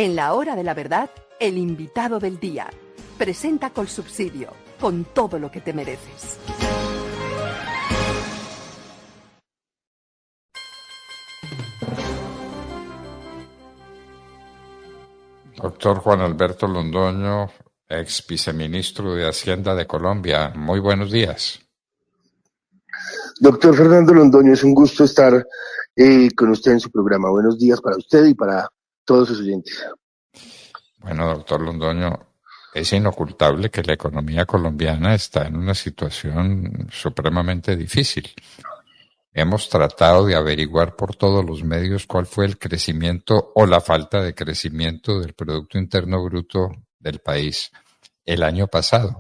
En la hora de la verdad, el invitado del día. Presenta Colsubsidio, con todo lo que te mereces. Doctor Juan Alberto Londoño, ex viceministro de Hacienda de Colombia. Muy buenos días. Doctor Fernando Londoño, es un gusto estar con usted en su programa. Buenos días para usted y para todos sus oyentes. Bueno, doctor Londoño, es inocultable que la economía colombiana está en una situación supremamente difícil. Hemos tratado de averiguar por todos los medios cuál fue el crecimiento o la falta de crecimiento del Producto Interno Bruto del país el año pasado.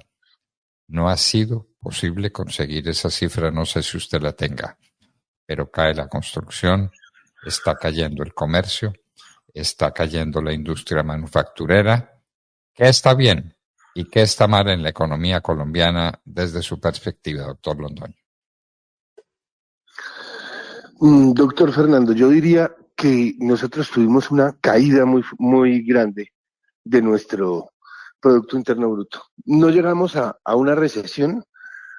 No ha sido posible conseguir esa cifra, no sé si usted la tenga, pero cae la construcción, está cayendo el comercio, está cayendo la industria manufacturera. ¿Qué está bien y qué está mal en la economía colombiana desde su perspectiva, doctor Londoño? Doctor Fernando, yo diría que nosotros tuvimos una caída muy grande de nuestro Producto Interno Bruto. No llegamos a una recesión,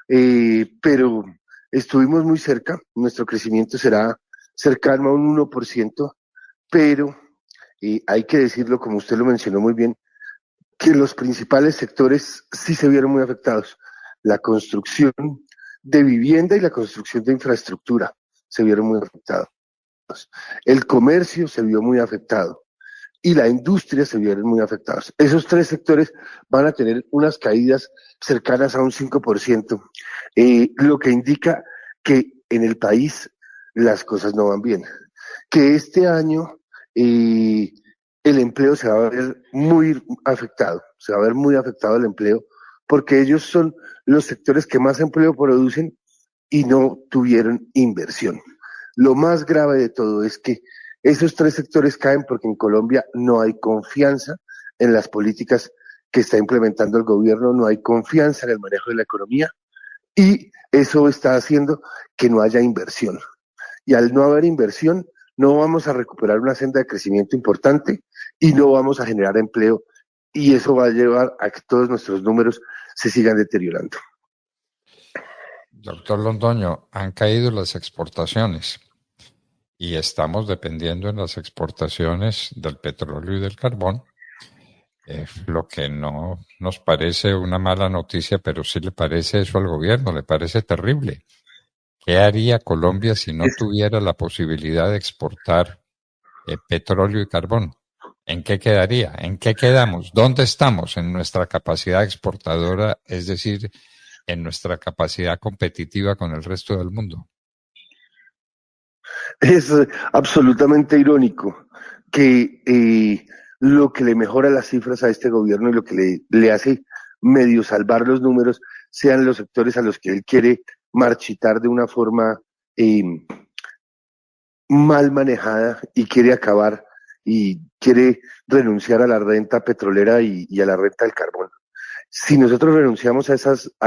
pero estuvimos muy cerca. Nuestro crecimiento será cercano a un 1%, pero hay que decirlo, como usted lo mencionó muy bien, que los principales sectores sí se vieron muy afectados. La construcción de vivienda y la construcción de infraestructura se vieron muy afectados. El comercio se vio muy afectado y la industria se vieron muy afectados. Esos tres sectores van a tener unas caídas cercanas a un 5%, lo que indica que en el país las cosas no van bien. Que este año el empleo se va a ver muy afectado, se va a ver muy afectado el empleo, porque ellos son los sectores que más empleo producen y no tuvieron inversión. Lo más grave de todo es que esos tres sectores caen porque en Colombia no hay confianza en las políticas que está implementando el gobierno, no hay confianza en el manejo de la economía y eso está haciendo que no haya inversión. Y al no haber inversión, no vamos a recuperar una senda de crecimiento importante y no vamos a generar empleo y eso va a llevar a que todos nuestros números se sigan deteriorando. Doctor Londoño, han caído las exportaciones y estamos dependiendo en las exportaciones del petróleo y del carbón, lo que no nos parece una mala noticia, pero sí le parece eso al gobierno, le parece terrible. ¿Qué haría Colombia si no tuviera la posibilidad de exportar petróleo y carbón? ¿En qué quedaría? ¿En qué quedamos? ¿Dónde estamos en nuestra capacidad exportadora, es decir, en nuestra capacidad competitiva con el resto del mundo? Es absolutamente irónico que lo que le mejora las cifras a este gobierno y lo que le hace medio salvar los números sean los sectores a los que él quiere marchitar de una forma mal manejada y quiere acabar y quiere renunciar a la renta petrolera y a la renta del carbón. Si nosotros renunciamos a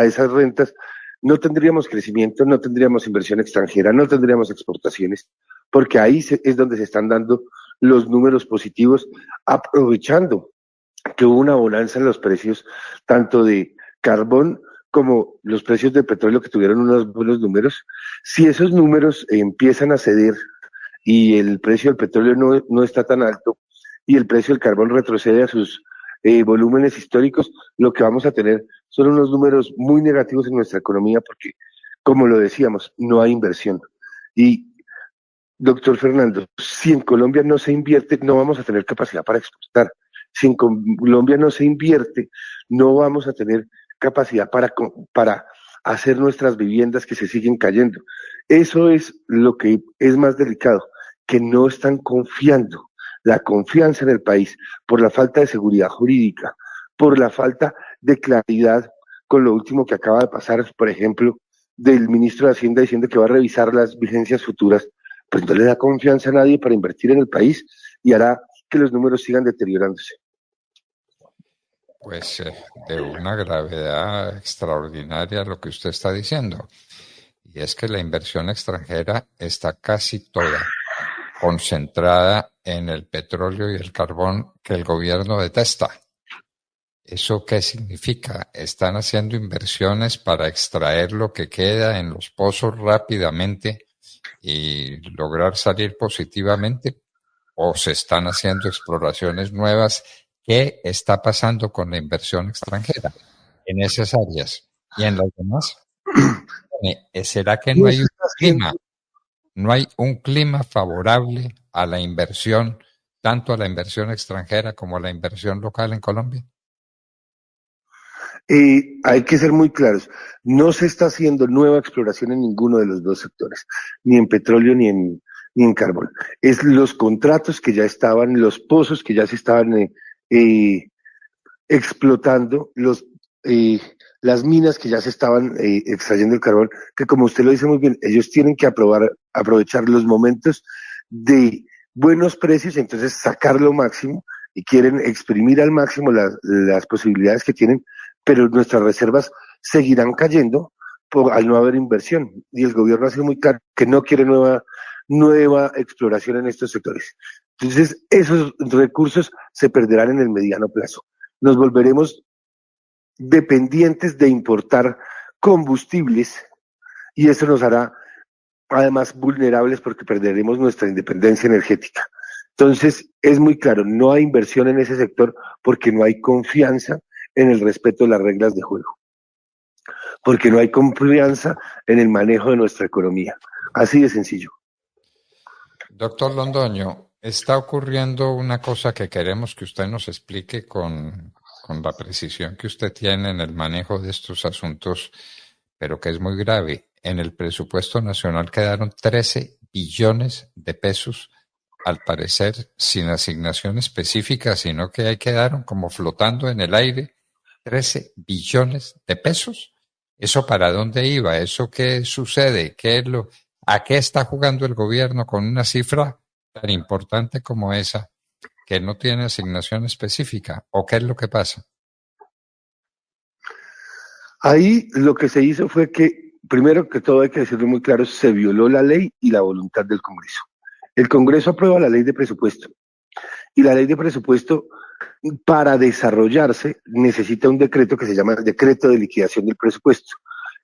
esas rentas, no tendríamos crecimiento, no tendríamos inversión extranjera, no tendríamos exportaciones, porque ahí es donde se están dando los números positivos, aprovechando que hubo una bonanza en los precios, tanto de carbón como los precios de petróleo que tuvieron unos buenos números. Si esos números empiezan a ceder y el precio del petróleo no está tan alto y el precio del carbón retrocede a sus volúmenes históricos, lo que vamos a tener son unos números muy negativos en nuestra economía porque, como lo decíamos, no hay inversión. Y, doctor Fernando, si en Colombia no se invierte, no vamos a tener capacidad para exportar. Si en Colombia no se invierte, no vamos a tener capacidad para hacer nuestras viviendas que se siguen cayendo. Eso es lo que es más delicado, que no están confiando. La confianza en el país, por la falta de seguridad jurídica, por la falta de claridad con lo último que acaba de pasar, por ejemplo, del ministro de Hacienda diciendo que va a revisar las vigencias futuras, pues no le da confianza a nadie para invertir en el país y hará que los números sigan deteriorándose. Pues de una gravedad extraordinaria lo que usted está diciendo. Y es que la inversión extranjera está casi toda concentrada en el petróleo y el carbón que el gobierno detesta. ¿Eso qué significa? ¿Están haciendo inversiones para extraer lo que queda en los pozos rápidamente y lograr salir positivamente? ¿O se están haciendo exploraciones nuevas? ¿Qué está pasando con la inversión extranjera en esas áreas y en las demás? ¿Será que no hay un clima? ¿No hay un clima favorable a la inversión, tanto a la inversión extranjera como a la inversión local en Colombia? Hay que ser muy claros, no se está haciendo nueva exploración en ninguno de los dos sectores, ni en petróleo ni en carbón. Es los contratos que ya estaban, los pozos que ya se estaban explotando, las minas que ya se estaban extrayendo el carbón, que como usted lo dice muy bien, ellos tienen que aprovechar los momentos de buenos precios, entonces sacar lo máximo y quieren exprimir al máximo las posibilidades que tienen, pero nuestras reservas seguirán cayendo al no haber inversión. Y el gobierno ha sido muy claro que no quiere nueva exploración en estos sectores. Entonces, esos recursos se perderán en el mediano plazo. Nos volveremos dependientes de importar combustibles y eso nos hará además vulnerables porque perderemos nuestra independencia energética. Entonces, es muy claro, no hay inversión en ese sector porque no hay confianza en el respeto de las reglas de juego, porque no hay confianza en el manejo de nuestra economía. Así de sencillo. Doctor Londoño, está ocurriendo una cosa que queremos que usted nos explique con la precisión que usted tiene en el manejo de estos asuntos, pero que es muy grave. En el presupuesto nacional quedaron 13 billones de pesos, al parecer sin asignación específica, sino que ahí quedaron como flotando en el aire. 13 billones de pesos. ¿Eso para dónde iba? ¿Eso qué sucede? ¿A qué está jugando el gobierno con una cifra tan importante como esa que no tiene asignación específica? ¿O qué es lo que pasa? Ahí lo que se hizo fue que, primero que todo hay que decirlo muy claro, se violó la ley y la voluntad del Congreso. El Congreso aprueba la ley de presupuesto y la ley de presupuesto para desarrollarse necesita un decreto que se llama el decreto de liquidación del presupuesto,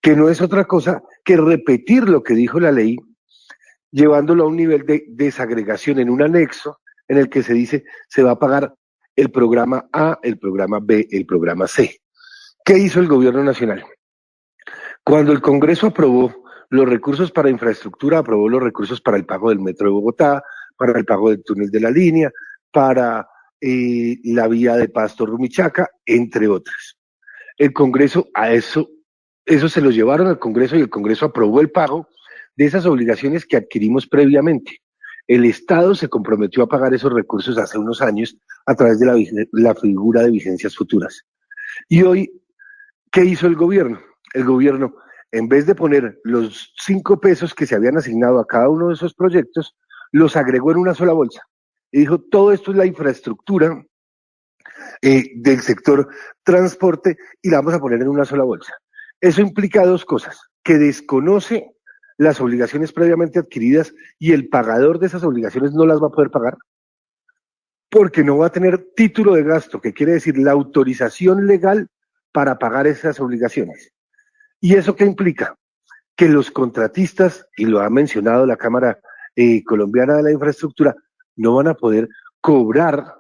que no es otra cosa que repetir lo que dijo la ley, llevándolo a un nivel de desagregación en un anexo en el que se dice se va a pagar el programa A, el programa B, el programa C. ¿Qué hizo el gobierno nacional? Cuando el Congreso aprobó los recursos para infraestructura, aprobó los recursos para el pago del Metro de Bogotá, para el pago del túnel de la línea, para la vía de Pasto-Rumichaca, entre otras. El Congreso eso se lo llevaron al Congreso y el Congreso aprobó el pago de esas obligaciones que adquirimos previamente. El Estado se comprometió a pagar esos recursos hace unos años a través de la figura de vigencias futuras. Y hoy, ¿qué hizo el gobierno? El gobierno, en vez de poner los 5 pesos que se habían asignado a cada uno de esos proyectos, los agregó en una sola bolsa. Y dijo, todo esto es la infraestructura del sector transporte y la vamos a poner en una sola bolsa. Eso implica dos cosas, que desconoce las obligaciones previamente adquiridas y el pagador de esas obligaciones no las va a poder pagar porque no va a tener título de gasto, que quiere decir la autorización legal para pagar esas obligaciones. ¿Y eso qué implica? Que los contratistas, y lo ha mencionado la Cámara Colombiana de la Infraestructura, no van a poder cobrar,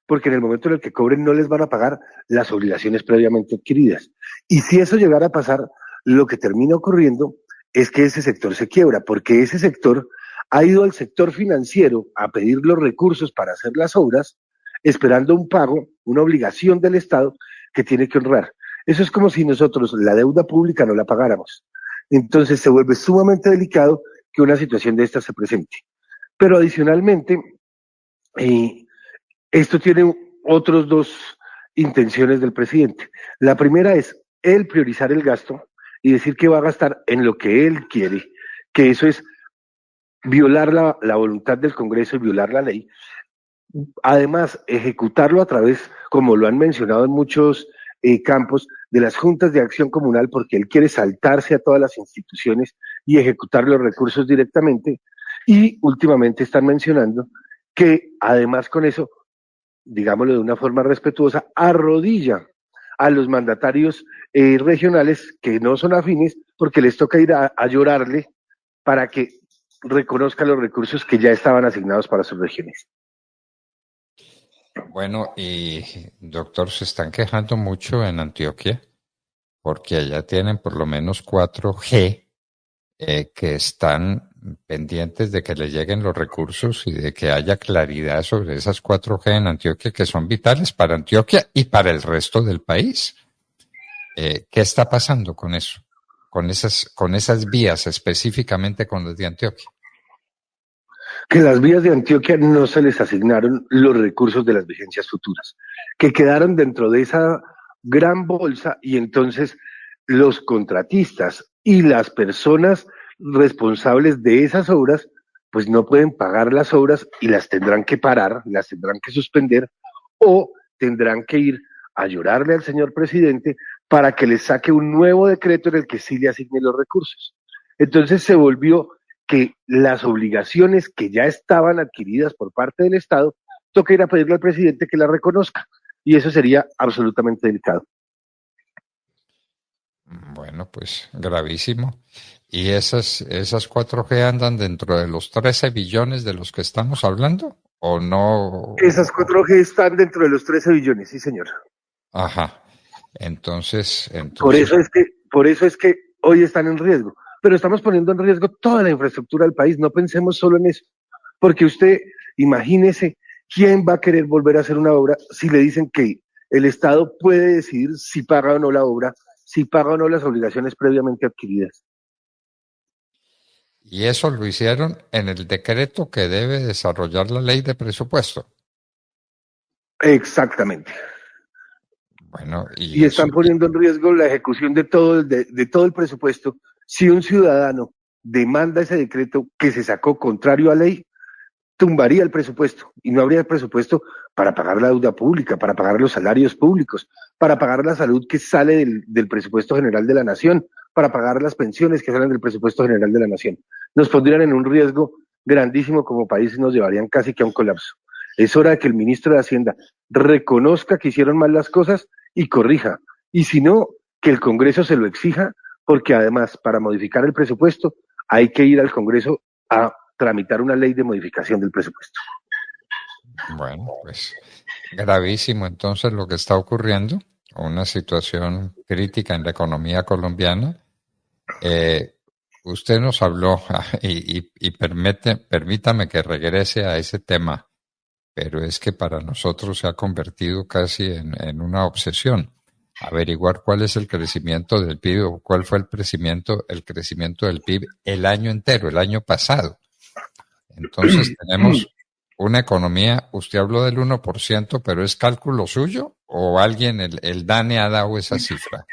porque en el momento en el que cobren no les van a pagar las obligaciones previamente adquiridas. Y si eso llegara a pasar, lo que termina ocurriendo es que ese sector se quiebra, porque ese sector ha ido al sector financiero a pedir los recursos para hacer las obras, esperando un pago, una obligación del Estado que tiene que honrar. Eso es como si nosotros la deuda pública no la pagáramos. Entonces se vuelve sumamente delicado que una situación de esta se presente. Pero adicionalmente, esto tiene otras dos intenciones del presidente. La primera es él priorizar el gasto y decir que va a gastar en lo que él quiere, que eso es violar la voluntad del Congreso y violar la ley. Además, ejecutarlo a través, como lo han mencionado en muchos campos, de las juntas de acción comunal, porque él quiere saltarse a todas las instituciones y ejecutar los recursos directamente. Y últimamente están mencionando que además con eso, digámoslo de una forma respetuosa, arrodilla a los mandatarios regionales que no son afines, porque les toca ir a llorarle para que reconozca los recursos que ya estaban asignados para sus regiones. Bueno, y doctor, se están quejando mucho en Antioquia porque allá tienen por lo menos 4G que están pendientes de que les lleguen los recursos y de que haya claridad sobre esas 4G en Antioquia que son vitales para Antioquia y para el resto del país. ¿Qué está pasando con eso? Con esas vías, específicamente con las de Antioquia. Que las vías de Antioquia no se les asignaron los recursos de las vigencias futuras, que quedaron dentro de esa gran bolsa y entonces los contratistas y las personas responsables de esas obras pues no pueden pagar las obras y las tendrán que parar, las tendrán que suspender o tendrán que ir a llorarle al señor presidente para que les saque un nuevo decreto en el que sí le asigne los recursos. Entonces se volvió que las obligaciones que ya estaban adquiridas por parte del Estado, toca ir a pedirle al presidente que las reconozca. Y eso sería absolutamente delicado. Bueno, pues gravísimo. ¿Y esas 4G andan dentro de los 13 billones de los que estamos hablando? ¿O no? Esas 4G están dentro de los 13 billones, sí, señor. Ajá. Entonces. Por eso es que hoy están en riesgo. Pero estamos poniendo en riesgo toda la infraestructura del país. No pensemos solo en eso. Porque usted, imagínese, ¿quién va a querer volver a hacer una obra si le dicen que el Estado puede decidir si paga o no la obra, si paga o no las obligaciones previamente adquiridas? Y eso lo hicieron en el decreto que debe desarrollar la ley de presupuesto. Exactamente. Bueno, y están poniendo en riesgo la ejecución de todo el presupuesto. Si un ciudadano demanda ese decreto que se sacó contrario a ley, tumbaría el presupuesto y no habría presupuesto para pagar la deuda pública, para pagar los salarios públicos, para pagar la salud que sale del presupuesto general de la nación, para pagar las pensiones que salen del presupuesto general de la nación. Nos pondrían en un riesgo grandísimo como país y nos llevarían casi que a un colapso. Es hora de que el ministro de Hacienda reconozca que hicieron mal las cosas y corrija. Y si no, que el Congreso se lo exija, porque además, para modificar el presupuesto, hay que ir al Congreso a tramitar una ley de modificación del presupuesto. Bueno, pues gravísimo entonces lo que está ocurriendo, una situación crítica en la economía colombiana. Usted nos habló, y permítame que regrese a ese tema, pero es que para nosotros se ha convertido casi en una obsesión averiguar cuál es el crecimiento del PIB o cuál fue el crecimiento del PIB el año entero, el año pasado. Entonces tenemos una economía, usted habló del 1%, pero ¿es cálculo suyo o alguien, el DANE ha dado esa cifra?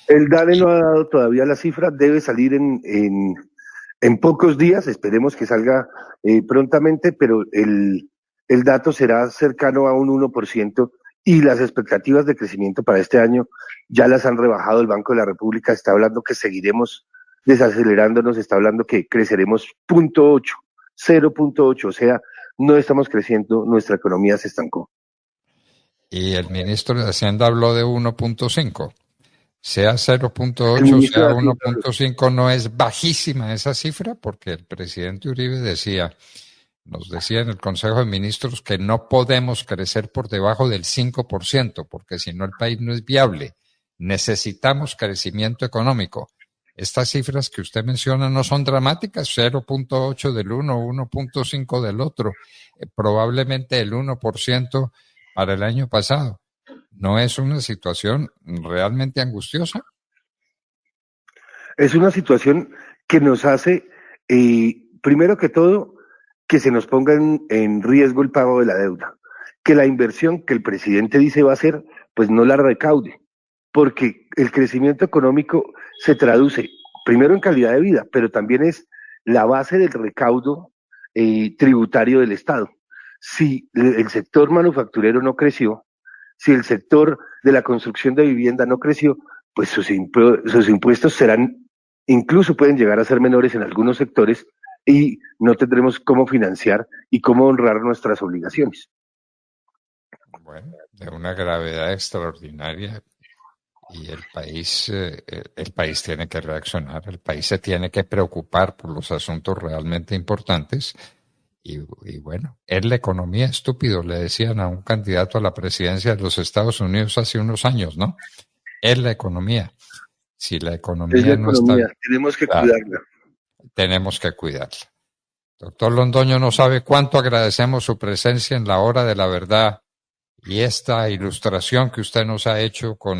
El DANE no ha dado todavía la cifra, debe salir en pocos días, esperemos que salga prontamente, pero el dato será cercano a un 1% y las expectativas de crecimiento para este año ya las han rebajado. El Banco de la República está hablando que seguiremos desacelerándonos, está hablando que creceremos 0.8, o sea, no estamos creciendo, nuestra economía se estancó. Y el ministro de Hacienda habló de 1.5. Sea 0.8, sea 1.5, no es bajísima esa cifra, porque el presidente Uribe nos decía en el Consejo de Ministros que no podemos crecer por debajo del 5%, porque si no el país no es viable. Necesitamos crecimiento económico. Estas cifras que usted menciona no son dramáticas, 0.8 del uno, 1.5 del otro, probablemente el 1% para el año pasado. ¿No es una situación realmente angustiosa? Es una situación que nos hace, primero que todo, que se nos ponga en riesgo el pago de la deuda, que la inversión que el presidente dice va a hacer, pues no la recaude, porque el crecimiento económico se traduce primero en calidad de vida, pero también es la base del recaudo tributario del Estado. Si el sector manufacturero no creció, si el sector de la construcción de vivienda no creció, pues sus impuestos serán, incluso pueden llegar a ser menores en algunos sectores, y no tendremos cómo financiar y cómo honrar nuestras obligaciones. Bueno, de una gravedad extraordinaria y el país tiene que reaccionar, el país se tiene que preocupar por los asuntos realmente importantes y bueno, es la economía estúpido, le decían a un candidato a la presidencia de los Estados Unidos hace unos años, ¿no? Es la economía. Si la economía no está bien, tenemos que claro, cuidarla. tenemos que cuidarla. Doctor Londoño, no sabe cuánto agradecemos su presencia en la hora de la verdad y esta ilustración que usted nos ha hecho con